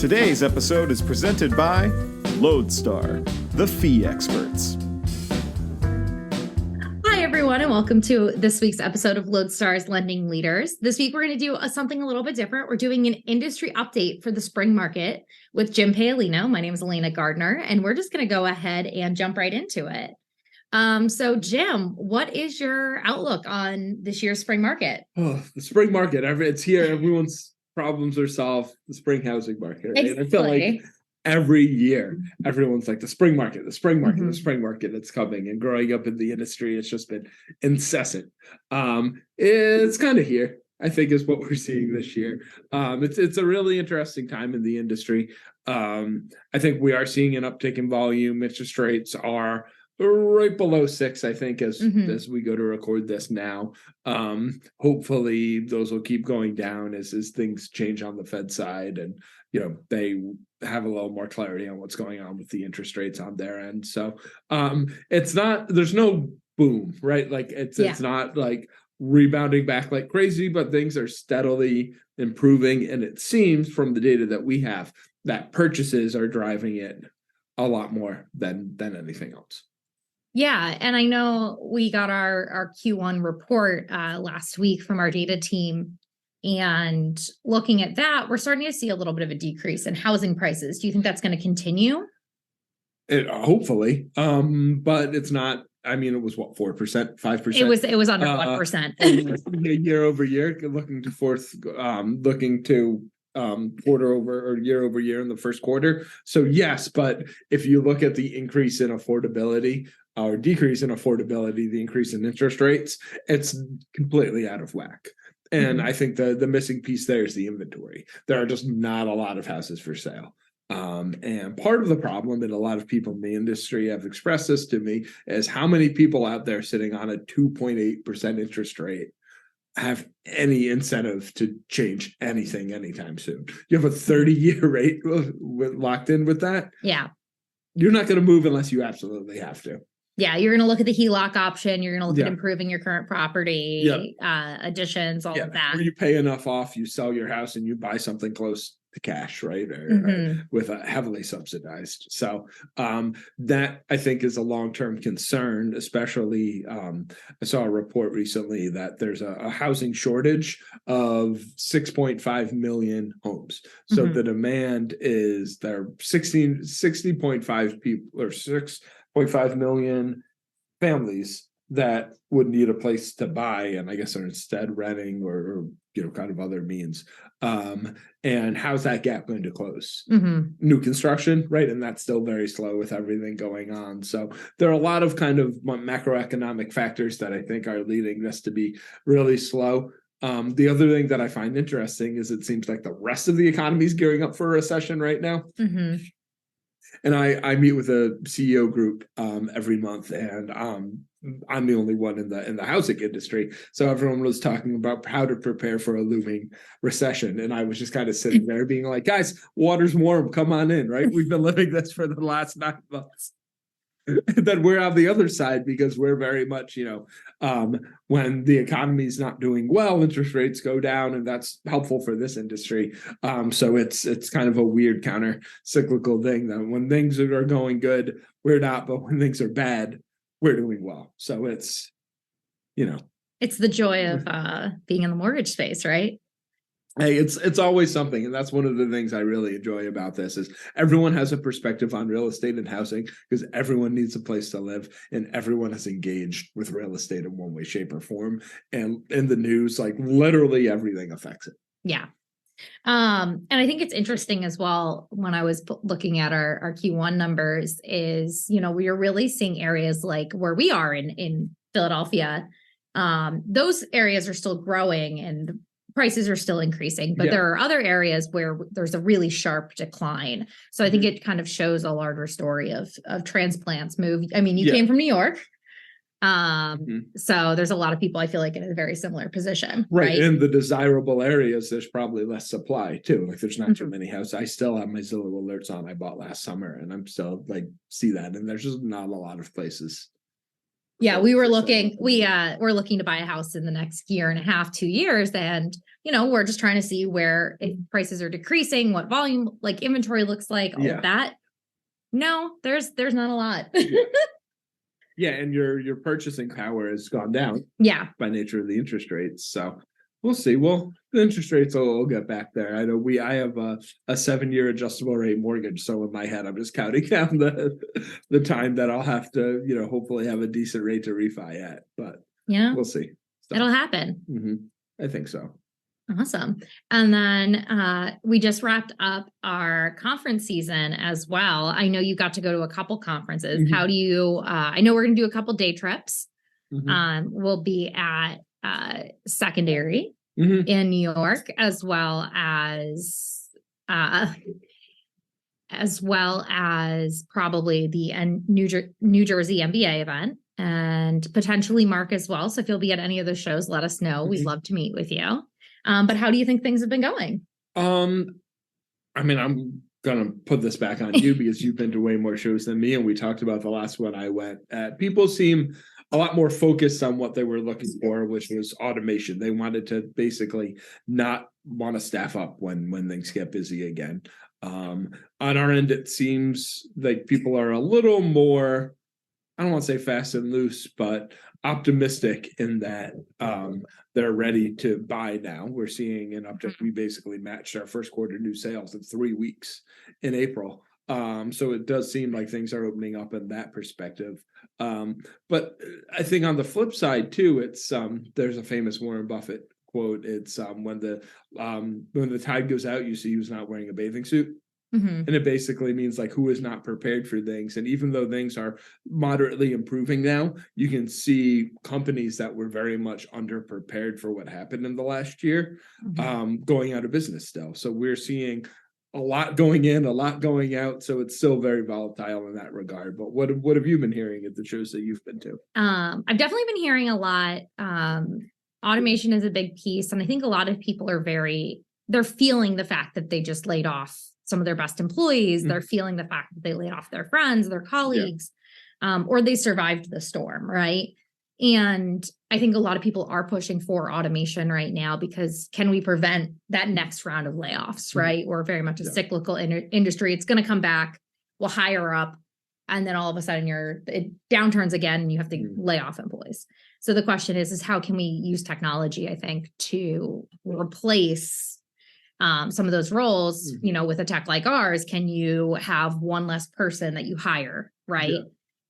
Today's episode is presented by LodeStar, the fee experts. Hi, everyone, and welcome to this week's episode of LodeStar's Lending Leaders. This week, we're going to do something a little bit different. We're doing an industry update for the spring market with Jim Paolino. My name is Alayna Gardner, and we're just going to go ahead and jump right into it. So, Jim, what is your outlook on this year's spring market? Oh, the spring market, it's here. Everyone's problems are solved. The spring housing market, right? Exactly. I feel like every year, everyone's like, the spring market, the spring market, the spring market, it's coming. And growing up in the industry, it's just been incessant. It's kind of here, I think, is what we're seeing this year. It's a really interesting time in the industry. I think we are seeing an uptick in volume. Interest rates are right below 6, I think, as we go to record this now. Hopefully those will keep going down as things change on the Fed side, and they have a little more clarity on what's going on with the interest rates on their end. So it's not, there's no boom, right? Like it's not like rebounding back like crazy, but things are steadily improving. And it seems from the data that we have that purchases are driving it a lot more than anything else. Yeah, and I know we got our Q1 report last week from our data team, and looking at that, we're starting to see a little bit of a decrease in housing prices. Do you think that's going to continue? Hopefully, but it's not. I mean, it was what, 4%, 5%? It was under 1%. Year over year, looking to quarter over or year over year in the first quarter. So yes, but if you look at the increase in affordability or decrease in affordability, the increase in interest rates, it's completely out of whack. And I think the missing piece there is the inventory. There are just not a lot of houses for sale. And part of the problem, and a lot of people in the industry have expressed this to me, is how many people out there sitting on a 2.8% interest rate have any incentive to change anything anytime soon. You have a 30-year rate locked in with that. Yeah. You're not going to move unless you absolutely have to. Yeah, you're going to look at the HELOC option. You're going to look at improving your current property, additions, all of that. Or you pay enough off, you sell your house, and you buy something close to cash, right? Or with a heavily subsidized. So that, I think, is a long-term concern, especially I saw a report recently that there's a housing shortage of 6.5 million homes. So the demand is there 60.5 people or 6.5 million families that would need a place to buy, and I guess are instead renting or kind of other means. And how's that gap going to close? New construction, right? And that's still very slow with everything going on. So there are a lot of kind of macroeconomic factors that I think are leading this to be really slow. The other thing that I find interesting is it seems like the rest of the economy is gearing up for a recession right now. And I meet with a CEO group every month, and I'm the only one in the housing industry. So everyone was talking about how to prepare for a looming recession. And I was just kind of sitting there being like, guys, water's warm, come on in, right? We've been living this for the last 9 months. And then we're on the other side because we're very much, when the economy is not doing well, interest rates go down, and that's helpful for this industry. So it's kind of a weird counter cyclical thing that when things are going good, we're not, but when things are bad, we're doing well. So it's the joy of being in the mortgage space, right? Hey, it's always something. And that's one of the things I really enjoy about this is everyone has a perspective on real estate and housing because everyone needs a place to live, and everyone is engaged with real estate in one way, shape, or form. And in the news, like literally everything affects it. Yeah. And I think it's interesting as well, when I was looking at our Q1 numbers, is, we are really seeing areas like where we are in Philadelphia. Those areas are still growing and prices are still increasing, but there are other areas where there's a really sharp decline. So I think it kind of shows a larger story of transplants move. I mean, you came from New York. So there's a lot of people, I feel like, in a very similar position. Right. In the desirable areas, there's probably less supply too. Like there's not too many houses. I still have my Zillow alerts on I bought last summer, and I'm still see that. And there's just not a lot of places Yeah, we were looking, we're looking to buy a house in the next year and a half, 2 years. And, we're just trying to see where prices are decreasing, what volume, like inventory looks like, all of that. No, there's not a lot. Yeah, and your purchasing power has gone down. Yeah. By nature of the interest rates. So we'll see. Well, the interest rates will get back there. I know I have a 7-year adjustable rate mortgage. So in my head, I'm just counting down the time that I'll have to, hopefully have a decent rate to refi at. But we'll see. So, it'll happen. I think so. Awesome. And then we just wrapped up our conference season as well. I know you got to go to a couple conferences. How do you, I know we're going to do a couple day trips. We'll be at Secondary in New York, as well as probably the New Jersey MBA event, and potentially Mark as well. So if you'll be at any of the shows, let us know. We'd love to meet with you. But how do you think things have been going? I mean, I'm gonna put this back on you because you've been to way more shows than me, and we talked about the last one I went at. People seem a lot more focused on what they were looking for, which was automation. They wanted to basically not want to staff up when things get busy again. On our end, it seems like people are a little more, I don't want to say fast and loose, but optimistic in that they're ready to buy now. We're seeing an uptick. We basically matched our first quarter new sales in 3 weeks in April. So it does seem like things are opening up in that perspective. But I think on the flip side too, it's there's a famous Warren Buffett quote. It's when the tide goes out, you see who's not wearing a bathing suit. And it basically means like who is not prepared for things. And even though things are moderately improving now, you can see companies that were very much underprepared for what happened in the last year going out of business still. So we're seeing a lot going in, a lot going out. So it's still very volatile in that regard. But what have you been hearing at the shows that you've been to? I've definitely been hearing a lot. Automation is a big piece. And I think a lot of people are they're feeling the fact that they just laid off some of their best employees. They're feeling the fact that they laid off their friends, their colleagues, or they survived the storm, right? And I think a lot of people are pushing for automation right now because can we prevent that next round of layoffs, right? We're very much a cyclical industry. It's going to come back. We'll hire up. And then all of a sudden it downturns again and you have to lay off employees. So the question is how can we use technology, I think, to replace some of those roles, with a tech like ours? Can you have one less person that you hire, right?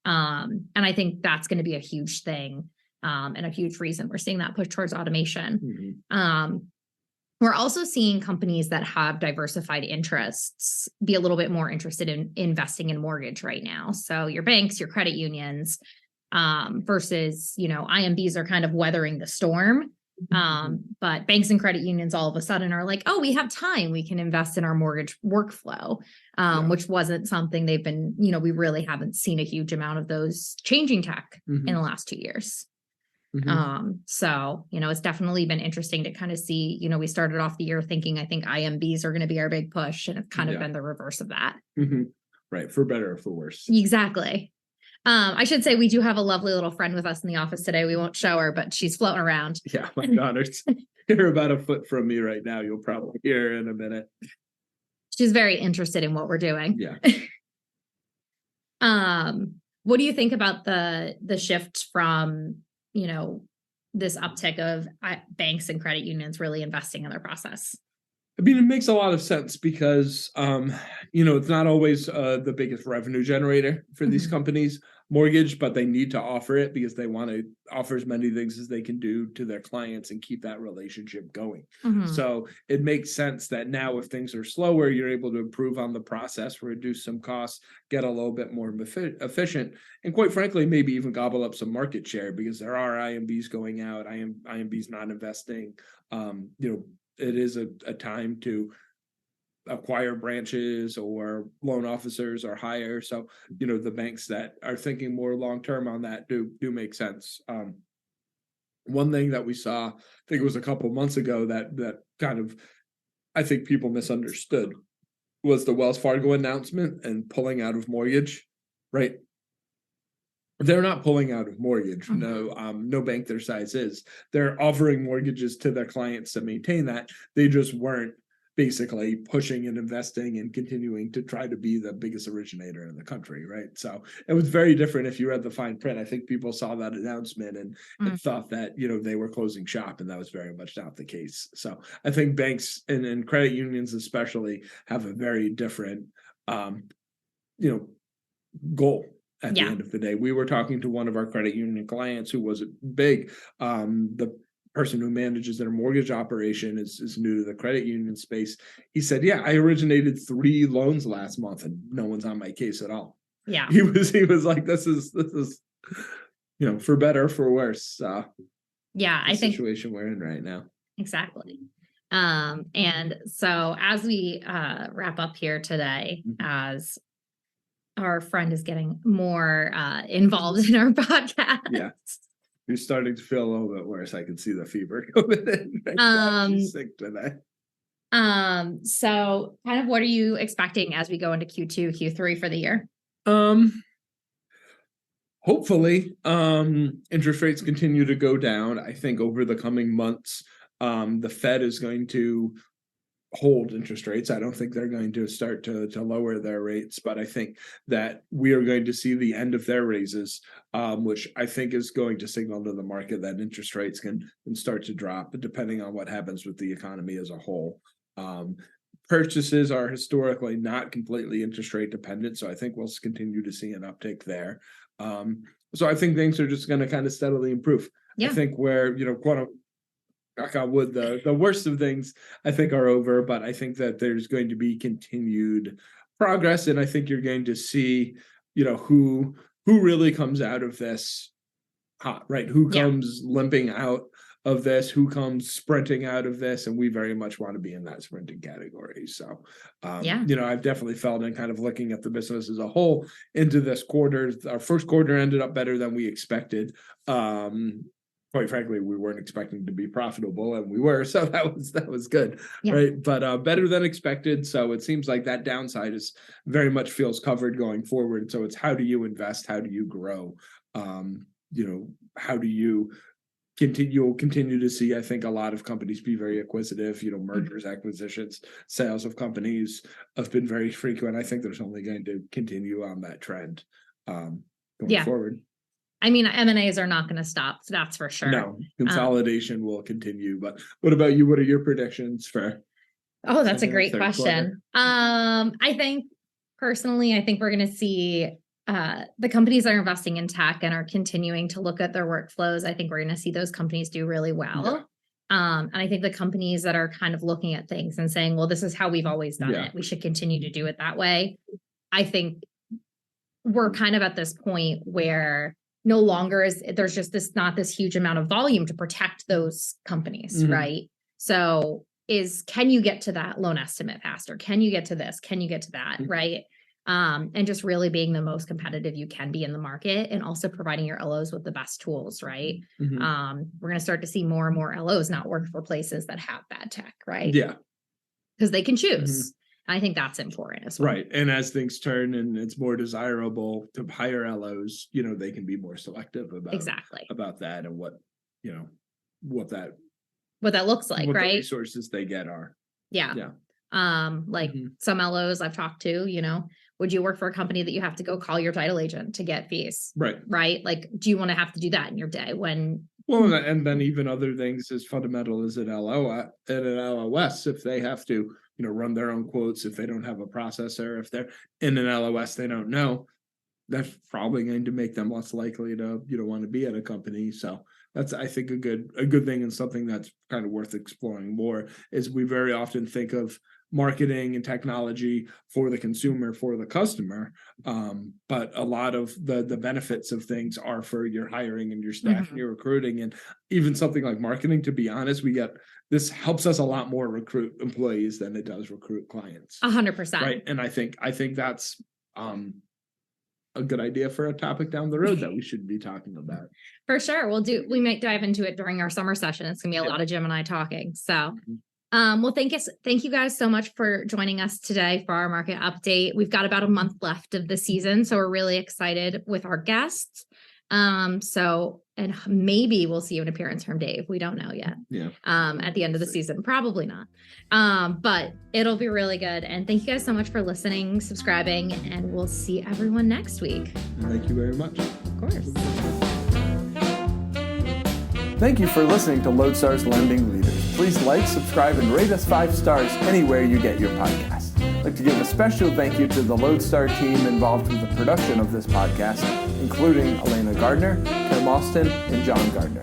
And I think that's going to be a huge thing and a huge reason we're seeing that push towards automation. We're also seeing companies that have diversified interests be a little bit more interested in investing in mortgage right now. So your banks, your credit unions, versus, IMBs are kind of weathering the storm. But banks and credit unions all of a sudden are like, oh, we have time. We can invest in our mortgage workflow, which wasn't something they've been, we really haven't seen a huge amount of those changing tech in the last 2 years. So, it's definitely been interesting to kind of see, we started off the year thinking, I think IMBs are going to be our big push, and it's kind of been the reverse of that. Right. For better or for worse. Exactly. I should say we do have a lovely little friend with us in the office today. We won't show her, but she's floating around. Yeah, my daughter's you're about a foot from me right now. You'll probably hear her in a minute. She's very interested in what we're doing. Yeah. What do you think about the shift from, this uptick of banks and credit unions really investing in their process? I mean, it makes a lot of sense because, it's not always the biggest revenue generator for these companies, mortgage, but they need to offer it because they want to offer as many things as they can do to their clients and keep that relationship going. So it makes sense that now if things are slower, you're able to improve on the process, reduce some costs, get a little bit more efficient, and quite frankly, maybe even gobble up some market share because there are IMBs going out, IMBs not investing, it is a time to acquire branches or loan officers or hire. So, the banks that are thinking more long-term on that do make sense. One thing that we saw, I think it was a couple of months ago that kind of, I think people misunderstood was the Wells Fargo announcement and pulling out of mortgage, right? they're not pulling out of mortgage. No bank their size is. They're offering mortgages to their clients to maintain that. They just weren't basically pushing and investing and continuing to try to be the biggest originator in the country, right? So it was very different if you read the fine print. I think people saw that announcement and thought that, they were closing shop, and that was very much not the case. So I think banks and credit unions especially have a very different, goal. At the end of the day, we were talking to one of our credit union clients who was big. The person who manages their mortgage operation is new to the credit union space. He said, "Yeah, I originated 3 loans last month, and no one's on my case at all." Yeah, he was like, "This is for better or for worse." I think situation we're in right now. Exactly. And so as we wrap up here today, as our friend is getting more involved in our podcast. Yeah. You're starting to feel a little bit worse. I can see the fever coming in. She's sick today. So kind of what are you expecting as we go into Q2, Q3 for the year? Hopefully, interest rates continue to go down. I think over the coming months, the Fed is going to hold interest rates. I don't think they're going to start to lower their rates, but I think that we are going to see the end of their raises, which I think is going to signal to the market that interest rates can start to drop, depending on what happens with the economy as a whole. Purchases are historically not completely interest rate dependent, so I think we'll continue to see an uptick there. So I think things are just going to kind of steadily improve. I think where, knock on wood, the worst of things I think are over, but I think that there's going to be continued progress, and I think you're going to see, who really comes out of this hot, right? Who comes limping out of this, who comes sprinting out of this, and we very much want to be in that sprinting category. So, I've definitely felt in kind of looking at the business as a whole into this quarter. Our first quarter ended up better than we expected. Quite frankly, we weren't expecting to be profitable, and we were, so that was good, right? But better than expected. So it seems like that downside is very much feels covered going forward. So it's how do you invest? How do you grow? How do you continue to see, I think, a lot of companies be very acquisitive, mergers, acquisitions, sales of companies have been very frequent. I think there's only going to continue on that trend going forward. I mean, M&As are not going to stop. That's for sure. No, consolidation will continue. But what about you? What are your predictions for? Oh, that's a great question. I think personally, I think we're going to see the companies that are investing in tech and are continuing to look at their workflows. I think we're going to see those companies do really well. And I think the companies that are kind of looking at things and saying, well, this is how we've always done it, we should continue to do it that way. I think we're kind of at this point where no longer there's just not this huge amount of volume to protect those companies, right? So can you get to that loan estimate faster? Can you get to this? Can you get to that, right? And just really being the most competitive you can be in the market, and also providing your LOs with the best tools, right? We're going to start to see more and more LOs not work for places that have bad tech, right? Yeah. Because they can choose. I think that's important as well. Right. And as things turn and it's more desirable to hire LOs, they can be more selective about that and what that looks like, what right? The resources they get are. Some LOs I've talked to, would you work for a company that you have to go call your title agent to get fees? Right. Right. Like, do you want to have to do that in your day when? Well, and then even other things as fundamental as an LOS, if they have to, run their own quotes, if they don't have a processor, if they're in an LOS they don't know, that's probably going to make them less likely to, want to be at a company. So that's, I think, a good thing, and something that's kind of worth exploring more. Is we very often think of marketing and technology for the consumer, for the customer, but a lot of the benefits of things are for your hiring and your staff and your recruiting, and even something like marketing. To be honest, this helps us a lot more recruit employees than it does recruit clients. 100%. Right, and I think that's a good idea for a topic down the road that we should be talking about. For sure. We might dive into it during our summer session. It's gonna be a lot of Jim and I talking. So well, thank you guys so much for joining us today for our market update. We've got about a month left of the season, so we're really excited with our guests. So, and maybe we'll see an appearance from Dave. We don't know yet. Yeah. At the end of the season, probably not. But it'll be really good. And thank you guys so much for listening, subscribing, and we'll see everyone next week. Thank you very much. Of course. Thank you for listening to LodeStar's Lending Leaders. Please like, subscribe, and rate us 5 stars anywhere you get your podcast. I'd like to give a special thank you to the LodeStar team involved with the production of this podcast, including Alayna Gardner, Kim Austin, and John Gardner.